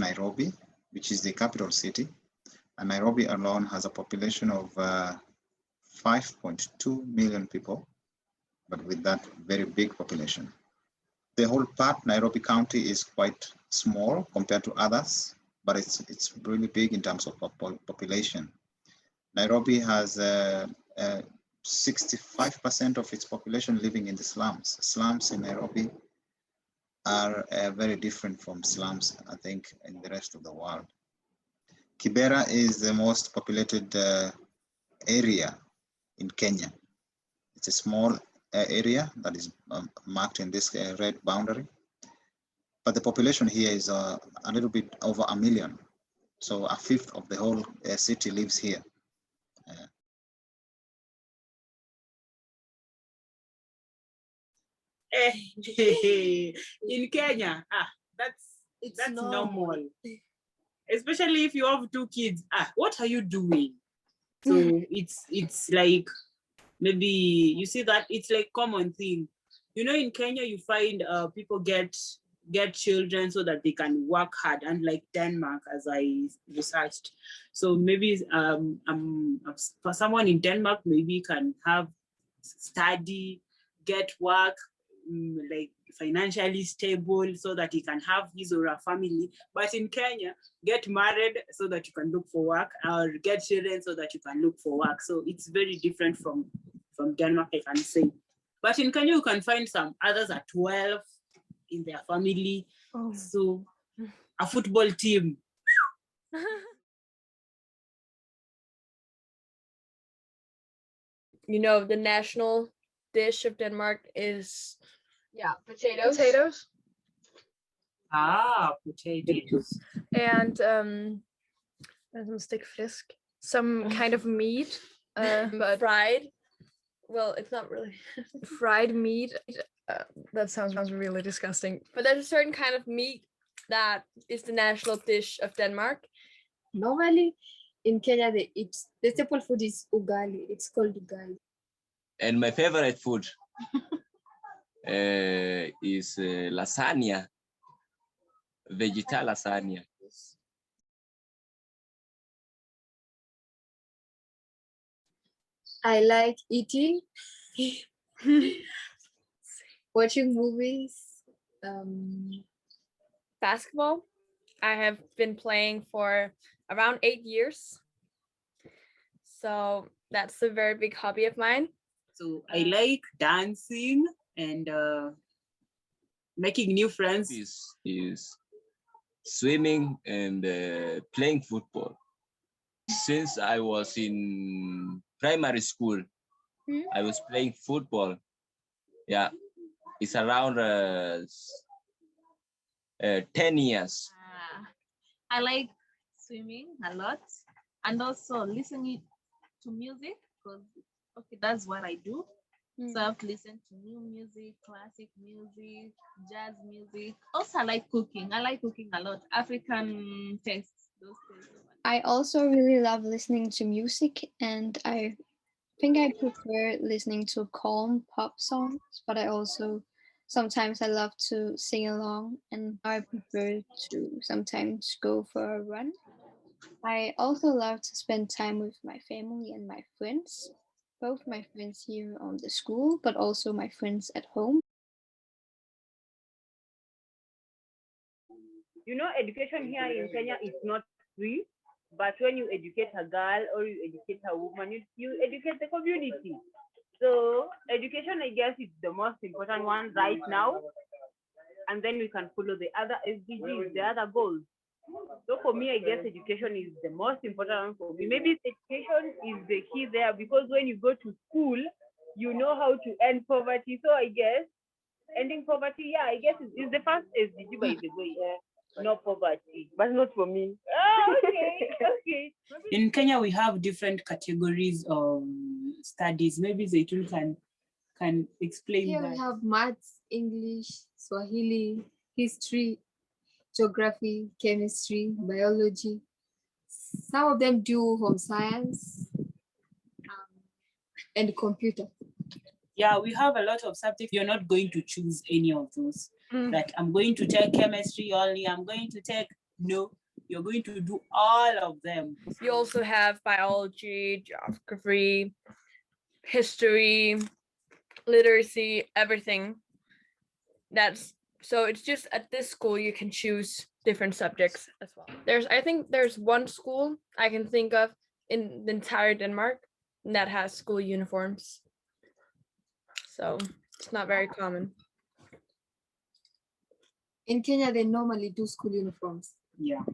Nairobi, which is the capital city. And Nairobi alone has a population of 5.2 million people, but with that very big population. The whole part, Nairobi County, is quite small compared to others, but it's really big in terms of population. Nairobi has 65% of its population living in the slums. Slums in Nairobi are very different from slums, I think, in the rest of the world. Kibera is the most populated area in Kenya. It's a small area that is marked in this red boundary. But the population here is a little bit over 1 million. So a fifth of the whole city lives here. In Kenya, that's normal. Especially if you have 2 kids. What are you doing? So it's like, maybe you see that it's like common thing. You know, in Kenya, you find people get children so that they can work hard, and like Denmark, as I researched. So maybe for someone in Denmark, maybe can have study, get work, like financially stable, so that he can have his or her family. But in Kenya, get married so that you can look for work, or get children so that you can look for work. So it's very different from Denmark, I can say. But in Kenya, you can find some others at 12 in their family. So a football team. You know, the national dish of Denmark is potatoes. potatoes. Potatoes. And some kind of meat, but fried. Well, it's not really fried meat. That sounds really disgusting. But there's a certain kind of meat that is the national dish of Denmark. Normally, in Kenya, the staple food is ugali. It's called ugali. And my favorite food is lasagna, vegetal lasagna. I like eating, watching movies, basketball. I have been playing for around 8 years. So that's a very big hobby of mine. So I like dancing and making new friends. Is swimming and playing football. Since I was in primary school, I was playing football. Yeah, it's around 10 years. I like swimming a lot, and also listening to music, because that's what I do. So I have to listen to new music, classic music, jazz music. Also, I like cooking. I like cooking a lot. African tastes, those things. I also really love listening to music, and I think I prefer listening to calm pop songs, but sometimes I love to sing along, and I prefer to sometimes go for a run. I also love to spend time with my family and my friends, both my friends here on the school, but also my friends at home. You know, education here in Kenya is not free, but when you educate a girl or you educate a woman, you educate the community. So education, I guess, is the most important one right now. And then we can follow the other SDGs, the other goals. So for me, I guess education is the most important one for me. Maybe education is the key there, because when you go to school, you know how to end poverty. So I guess ending poverty, I guess is the first SDG, by the way. No poverty, but not for me. Okay. In Kenya, we have different categories of studies. Maybe Zaitun can explain Here that. we have maths, English, Swahili, history, geography, chemistry, biology. Some of them do home science and computer. Yeah, we have a lot of subjects. You're not going to choose any of those. That I'm going to take chemistry only, I'm going to take No, you're going to do all of them. You also have biology, geography, history, literacy, everything. So it's just at this school you can choose different subjects as well. I think there's one school I can think of in the entire Denmark that has school uniforms. So it's not very common. In Kenya, they normally do school uniforms. Yeah.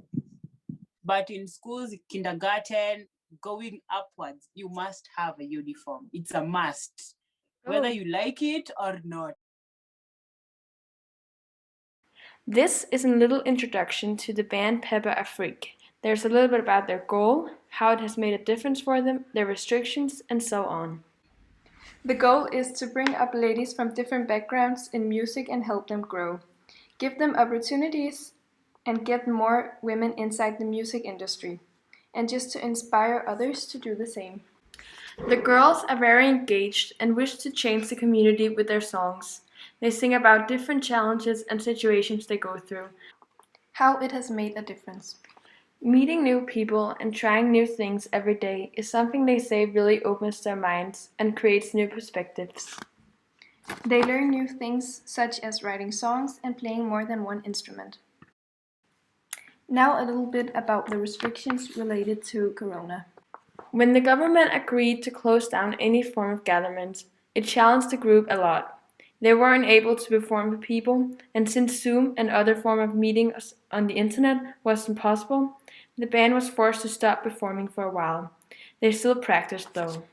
But in schools, kindergarten, going upwards, you must have a uniform. It's a must, whether you like it or not. This is a little introduction to the band Peppa Afrique. There's a little bit about their goal, how it has made a difference for them, their restrictions, and so on. The goal is to bring up ladies from different backgrounds in music and help them grow. Give them opportunities and get more women inside the music industry. And just to inspire others to do the same. The girls are very engaged and wish to change the community with their songs. They sing about different challenges and situations they go through, how it has made a difference. Meeting new people and trying new things every day is something they say really opens their minds and creates new perspectives. They learn new things such as writing songs and playing more than one instrument. Now a little bit about the restrictions related to Corona. When the government agreed to close down any form of gatherings, it challenged the group a lot. They weren't able to perform with people, and since Zoom and other form of meetings on the internet was impossible, the band was forced to stop performing for a while. They still practiced though.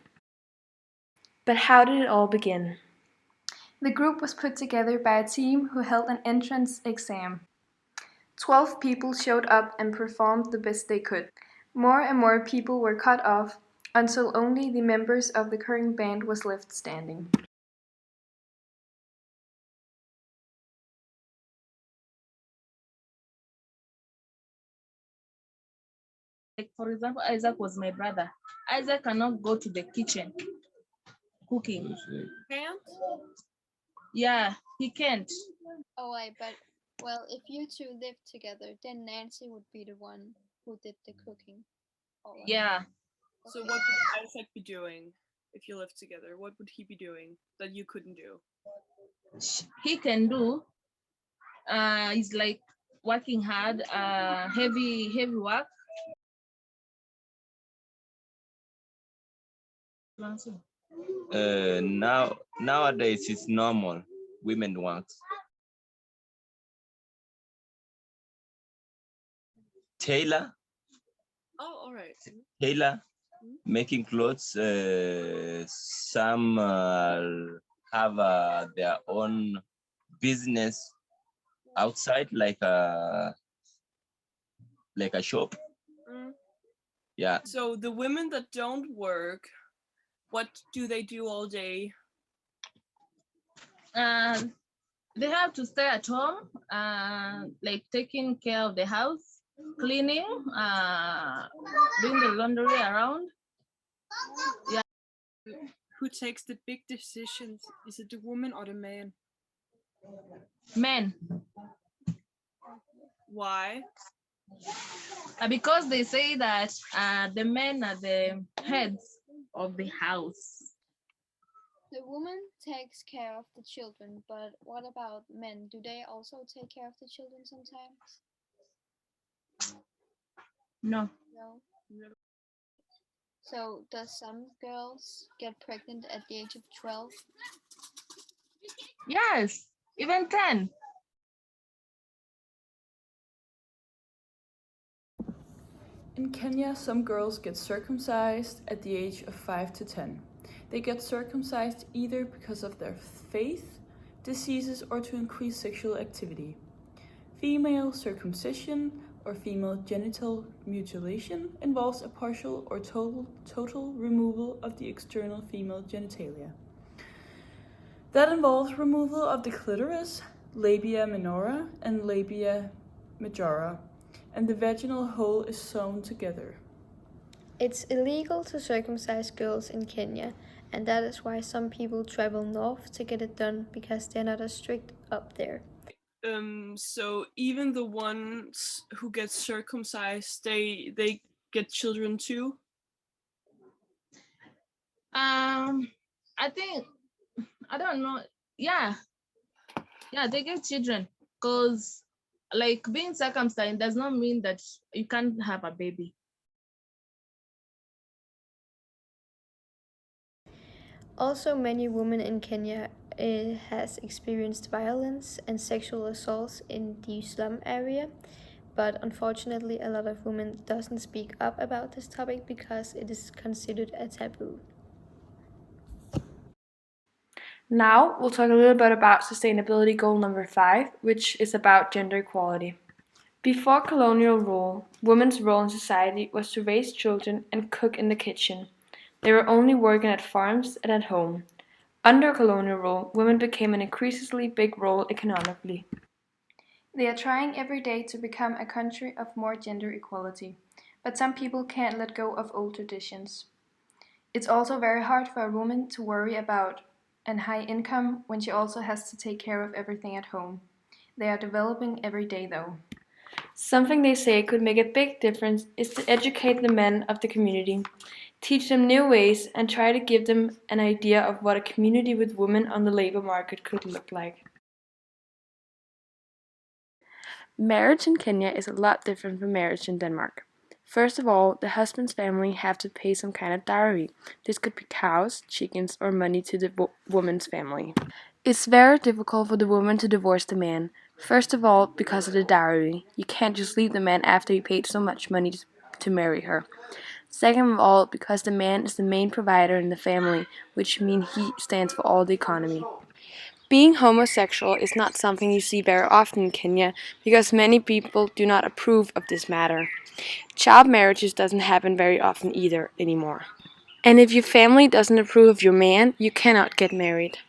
But how did it all begin? The group was put together by a team who held an entrance exam. 12 people showed up and performed the best they could. More and more people were cut off until only the members of the current band was left standing. Like, for example, Isaac was my brother. Isaac cannot go to the kitchen cooking. Can't? Yeah, he can't. Oh, but well, if you two lived together, then Nancy would be the one who did the cooking. Yeah. So what would Isaac be doing if you lived together? What would he be doing that you couldn't do? He can do. He's like working hard, heavy work. Nowadays it's normal. Women want. Tailor. Oh, all right. Tailor, making clothes. Some have their own business outside, like a shop. Yeah. So the women that don't work, what do they do all day? They have to stay at home, like taking care of the house, cleaning, doing the laundry around. Yeah. Who takes the big decisions? Is it the woman or the man? Men. Why? Because they say that the men are the heads of the house. The woman takes care of the children, but what about men? Do they also take care of the children sometimes? No. No. So does some girls get pregnant at the age of 12? Yes, even 10. In Kenya, some girls get circumcised at the age of 5 to 10. They get circumcised either because of their faith, diseases, or to increase sexual activity. Female circumcision or female genital mutilation involves a partial or total removal of the external female genitalia. That involves removal of the clitoris, labia minora, and labia majora, and the vaginal hole is sewn together. It's illegal to circumcise girls in Kenya, and that is why some people travel north to get it done, because they're not as strict up there. So even the ones who get circumcised, they get children too? I think, I don't know. Yeah, they get children, because like being circumcised does not mean that you can't have a baby. Also, many women in Kenya has experienced violence and sexual assaults in the slum area, but unfortunately a lot of women doesn't speak up about this topic because it is considered a taboo. Now we'll talk a little bit about sustainability goal number 5, which is about gender equality. Before colonial rule, women's role in society was to raise children and cook in the kitchen. They were only working at farms and at home. Under colonial rule, women became an increasingly big role economically. They are trying every day to become a country of more gender equality, but some people can't let go of old traditions. It's also very hard for a woman to worry about a high income when she also has to take care of everything at home. They are developing every day though. Something they say could make a big difference is to educate the men of the community, teach them new ways, and try to give them an idea of what a community with women on the labor market could look like. Marriage in Kenya is a lot different from marriage in Denmark. First of all, the husband's family have to pay some kind of dowry. This could be cows, chickens, or money to the woman's family. It's very difficult for the woman to divorce the man. First of all, because of the dowry. You can't just leave the man after he paid so much money to marry her. Second of all, because the man is the main provider in the family, which means he stands for all the economy. Being homosexual is not something you see very often in Kenya because many people do not approve of this matter. Child marriages doesn't happen very often either anymore. And if your family doesn't approve of your man, you cannot get married.